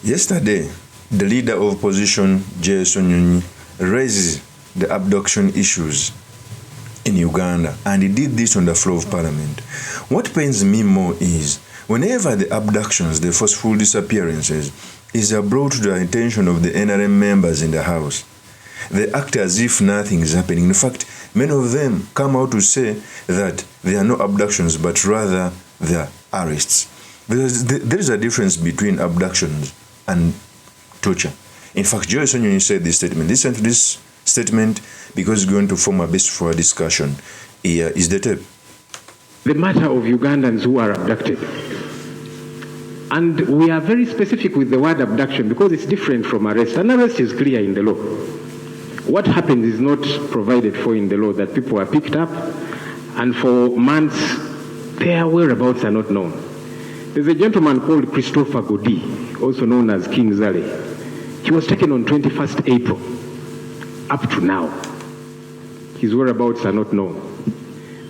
Yesterday, the leader of opposition, SSENYONYI, raised the abduction issues in Uganda, and he did this on the floor of parliament. What pains me more is, whenever the abductions, the forceful disappearances, is brought to the attention of the NRM members in the House, they act as if nothing is happening. In fact, many of them come out to say that there are no abductions, but rather there are arrests. There is a difference between abductions and torture. In fact, SSENYONYI said this statement. Listen to this statement because it's going to form a basis for a discussion. Here is the tape. The matter of Ugandans who are abducted. And we are very specific with the word abduction because it's different from arrest. An arrest is clear in the law. What happens is not provided for in the law, that people are picked up and for months their whereabouts are not known. There's a gentleman called Christopher Godi, also known as King Zale. He was taken on 21st April. Up to now, his whereabouts are not known.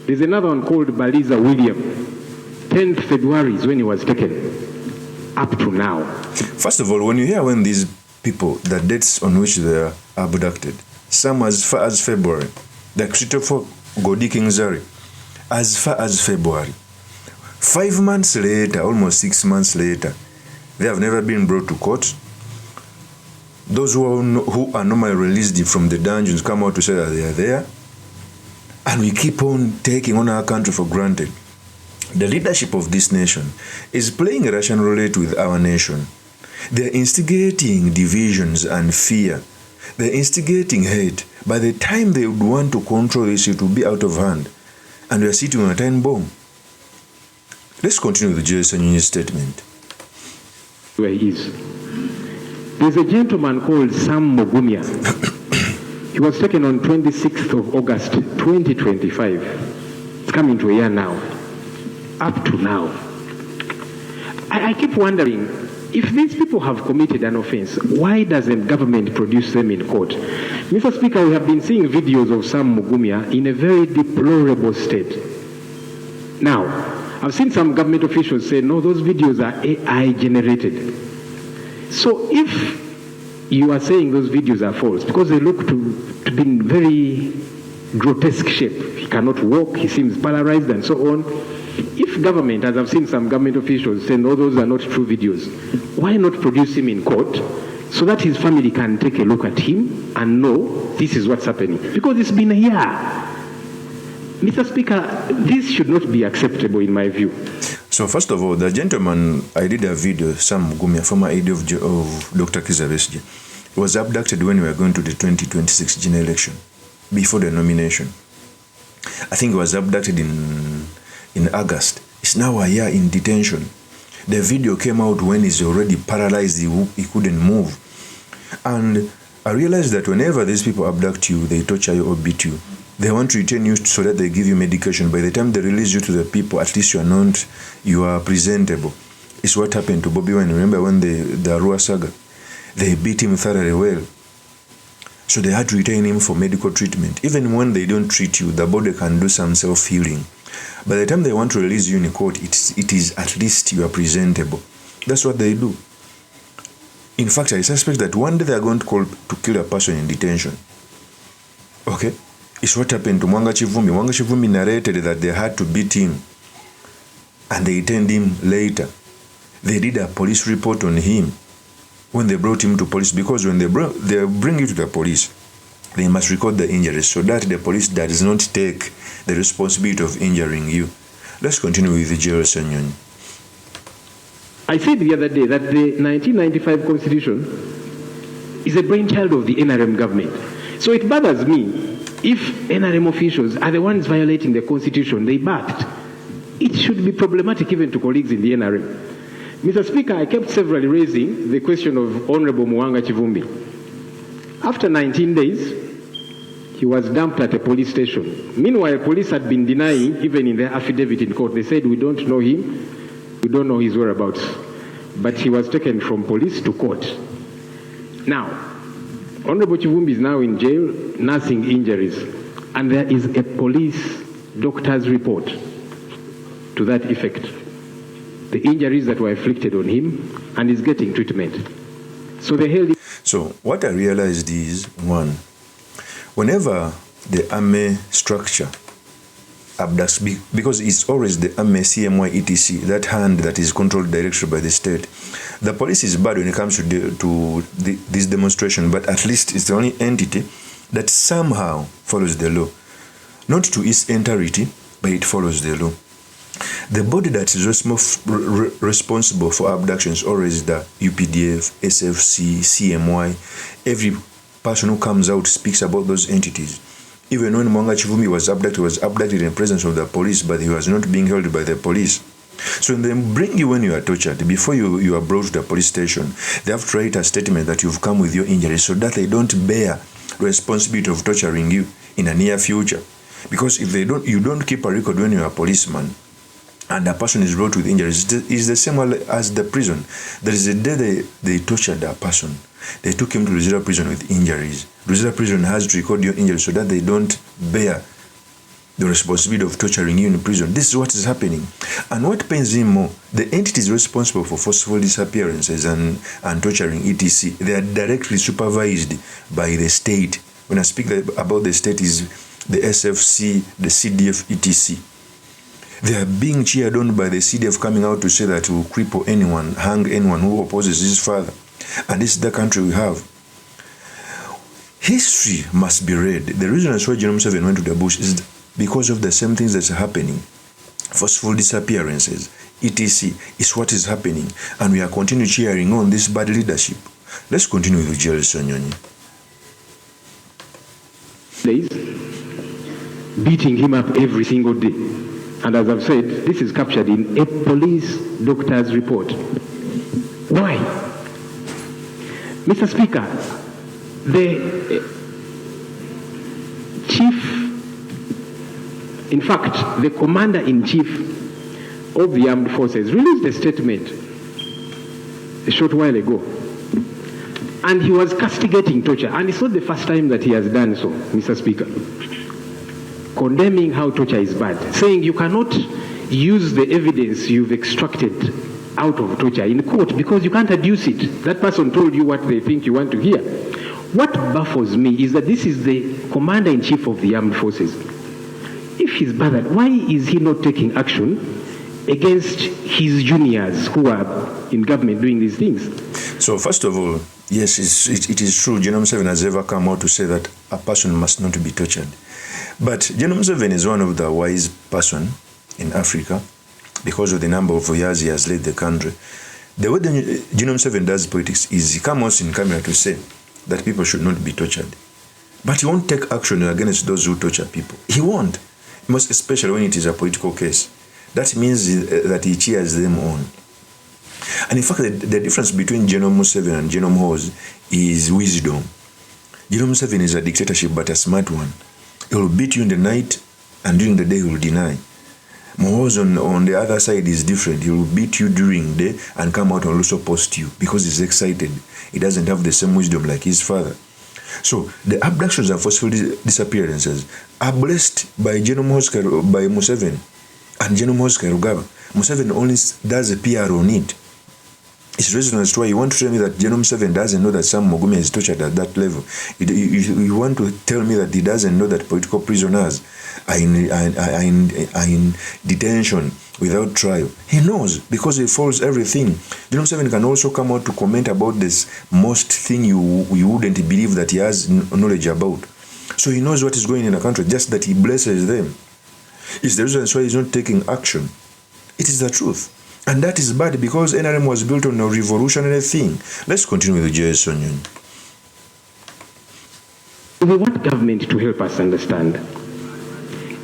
There's another one called Baliza William. 10th February is when he was taken. Up to now. First of all, when you hear when these people, the dates on which they are abducted, some as far as February, the Christopher Godi King Zale, as far as February. 5 months later, almost 6 months later, they have never been brought to court. Those who are normally released from the dungeons come out to say that they are there. And we keep on taking on our country for granted. The leadership of this nation is playing a Russian roulette with our nation. They're instigating divisions and fear. They're instigating hate. By the time they would want to control this, it will be out of hand. And we are sitting on a time bomb. Let's continue with the SSENYONYI statement. Where he is. There's a gentleman called Sam Mugumya. He was taken on 26th of August, 2025. It's coming to a year now. Up to now. I keep wondering, if these people have committed an offense, why doesn't government produce them in court? Mr. Speaker, we have been seeing videos of Sam Mugumya in a very deplorable state. Now, I've seen some government officials say, no, those videos are AI generated. So if you are saying those videos are false, because they look to be in very grotesque shape, he cannot walk, he seems paralyzed and so on. If government, as I've seen some government officials say, no, those are not true videos, why not produce him in court so that his family can take a look at him and know this is what's happening? Because it's been a year. Mr. Speaker, this should not be acceptable in my view. So first of all, the gentleman, I did a video, Sam Mugumya, former aide of Dr. Kizza Besigye, was abducted when we were going to the 2026 general election, before the nomination. I think he was abducted in August. It's now a year in detention. The video came out when he's already paralyzed, he couldn't move. And I realized that whenever these people abduct you, they torture you or beat you, they want to retain you so that they give you medication. By the time they release you to the people, at least you are presentable. It's what happened to Bobby Wine. Remember when the Arua saga? They beat him thoroughly well. So they had to retain him for medical treatment. Even when they don't treat you, the body can do some self-healing. By the time they want to release you in court, it is at least you are presentable. That's what they do. In fact, I suspect that one day they are going to kill a person in detention. Okay? It's what happened to Mwanga Chivumbi. Mwanga Chivumbi narrated that they had to beat him and they detained him later. They did a police report on him when they brought him to police, because when they bring you to the police, they must record the injuries so that the police does not take the responsibility of injuring you. Let's continue with the SSENYONYI. I said the other day that the 1995 Constitution is a brainchild of the NRM government. So it bothers me if NRM officials are the ones violating the Constitution they backed. It should be problematic even to colleagues in the NRM. Mr. Speaker, I kept severally raising the question of Honorable Mwanga Chivumbi. After 19 days, he was dumped at a police station. Meanwhile, police had been denying, even in their affidavit in court, they said, we don't know him, we don't know his whereabouts. But he was taken from police to court. Now, Honorable Chivumbi is now in jail, nursing injuries. And there is a police doctor's report to that effect. The injuries that were inflicted on him and is getting treatment. So they held him. So what I realized is, one, whenever the army structure abducts, because it's always the army, CMY, etc., that hand that is controlled directly by the state. The police is bad when it comes to this demonstration, but at least it's the only entity that somehow follows the law. Not to its entirety, but it follows the law. The body that is responsible for abductions always the UPDF, SFC, CMY. Every person who comes out speaks about those entities. Even when Mwanga Chivumi was abducted in the presence of the police, but he was not being held by the police. So when they bring you when you are tortured, before you are brought to the police station, they have to write a statement that you've come with your injuries so that they don't bear responsibility of torturing you in a near future. Because if you don't keep a record when you are a policeman and a person is brought with injuries, it's the same as the prison. There is a day they tortured a person. They took him to Luzira prison with injuries. Luzira prison has to record your injuries so that they don't bear the responsibility of torturing you in prison. This is what is happening. And what pains me more, the entities responsible for forceful disappearances and torturing etc., they are directly supervised by the state. When I speak about the state, is the SFC, the CDF, etc. They are being cheered on by the CDF coming out to say that we will cripple anyone, hang anyone who opposes his father. And this is the country we have. History must be read. The reason that's why Jerome 7 went to the bush is because of the same things that's happening. Forceful disappearances, etc. is what is happening. And we are continuing cheering on this bad leadership. Let's continue with SSENYONYI. Beating him up every single day. And as I've said, this is captured in a police doctor's report. Why? Mr. Speaker, the chief, in fact, the commander-in-chief of the armed forces released a statement a short while ago. And he was castigating torture. And it's not the first time that he has done so, Mr. Speaker. Condemning how torture is bad. Saying you cannot use the evidence you've extracted out of torture in court because you can't adduce it. That person told you what they think you want to hear. What baffles me is that this is the commander-in-chief of the armed forces. If he's bothered, why is he not taking action against his juniors who are in government doing these things? So first of all, yes, it is true. Genome 7 has ever come out to say that a person must not be tortured. But Genome 7 is one of the wise person in Africa because of the number of years he has led the country. The way Genome 7 does politics is he comes in camera to say that people should not be tortured. But he won't take action against those who torture people. He won't. Most especially when it is a political case. That means that he cheers them on. And in fact, the difference between Genome 7 and Genome Hose is wisdom. Genome 7 is a dictatorship, but a smart one. He will beat you in the night, and during the day he will deny. Mohose on the other side is different. He will beat you during the day and come out and also post you because he's excited. He doesn't have the same wisdom like his father. So the abductions and forceful disappearances are blessed by by Museveni and Genome Kainerugaba. Museveni only does a PR on it. It's reason as to why you want to tell me that Genome 7 doesn't know that Sam Mugume is tortured at that level. You want to tell me that he doesn't know that political prisoners are in detention without trial. He knows because he follows everything. Genome 7 can also come out to comment about this most thing you wouldn't believe that he has knowledge about. So he knows what is going in the country, just that he blesses them. It's the reason why he's not taking action. It is the truth. And that is bad because NRM was built on a revolutionary thing. Let's continue with SSENYONYI. We want government to help us understand.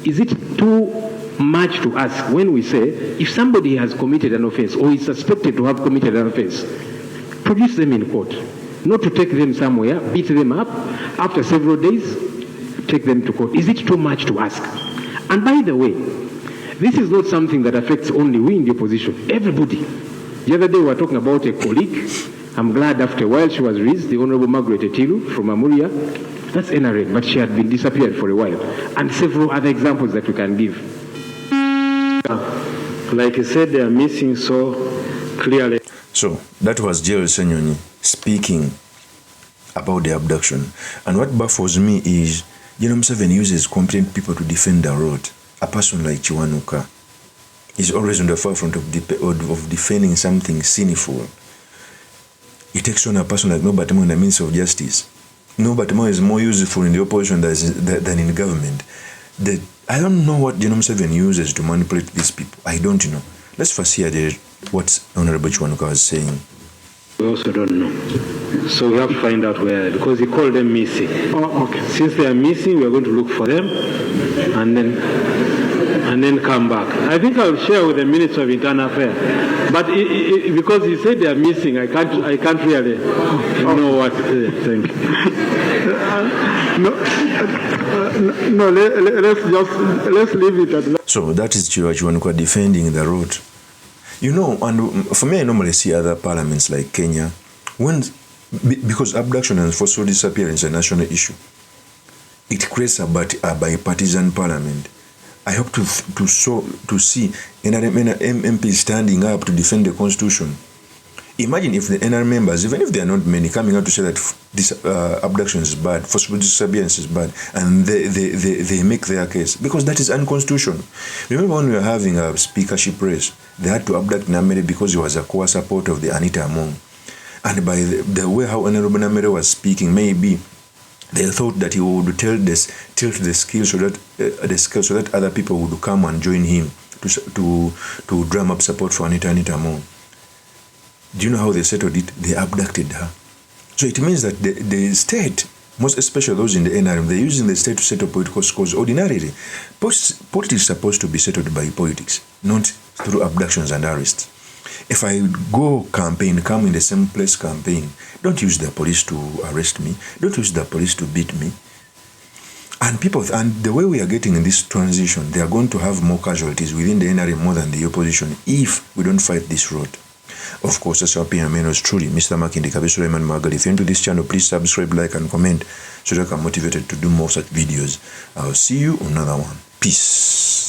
Is it too much to ask when we say if somebody has committed an offense or is suspected to have committed an offense, produce them in court, not to take them somewhere, beat them up, after several days, take them to court? Is it too much to ask? And by the way, this is not something that affects only we in the opposition, everybody. The other day we were talking about a colleague. I'm glad after a while she was released, the Honorable Margaret Etilu from Amuria. That's NRM, but she had been disappeared for a while. And several other examples that we can give. Like I said, they are missing so clearly. So that was Gerald SSENYONYI speaking about the abduction. And what baffles me is, General Museveni uses competent people to defend the road. A person like Kiwanuka is always on the forefront of defending something sinful. It takes on a person like Norbert Mo in the Ministry of Justice. Norbert Mo is more useful in the opposition than in government. I don't know what General Museveni uses to manipulate these people. I don't know. Let's first hear what Honorable Kiwanuka was saying. We also don't know. So we have to find out where, because he called them missing. Oh, okay. Since they are missing, we are going to look for them and then come back. I think I'll share with the Minister of Internal Affairs. But because he said they are missing, I can't really know what. Thank you. Let's leave it at that. So that is Kiwanuka defending the road. You know, and for me, I normally see other parliaments like Kenya, because abduction and forceful disappearance is a national issue, it creates a bipartisan parliament. I hope to see MP standing up to defend the constitution. Imagine if the NR members, even if they are not many, coming out to say that this abduction is bad, forcible disappearance is bad, and they make their case, because that is unconstitutional. Remember when we were having a speakership race, they had to abduct Namere because he was a core supporter of the Anita Among. And by the way how Honorable Namere was speaking, maybe they thought that he would tilt the scale so that other people would come and join him to drum up support for Anita Among. Do you know how they settled it? They abducted her. So it means that the state, most especially those in the NRM, they're using the state to settle political scores. Ordinarily, politics is supposed to be settled by politics, not through abductions and arrests. If I go campaign, come in the same place campaign, don't use the police to arrest me. Don't use the police to beat me. And the way we are getting in this transition, they are going to have more casualties within the NRM more than the opposition if we don't fight this road. Of course, that's our opinion. My name is truly Mr. Makindi Kabesuleiman Magali. If you're into this channel, please subscribe, like, and comment so that I'm motivated to do more such videos. I'll see you on another one. Peace.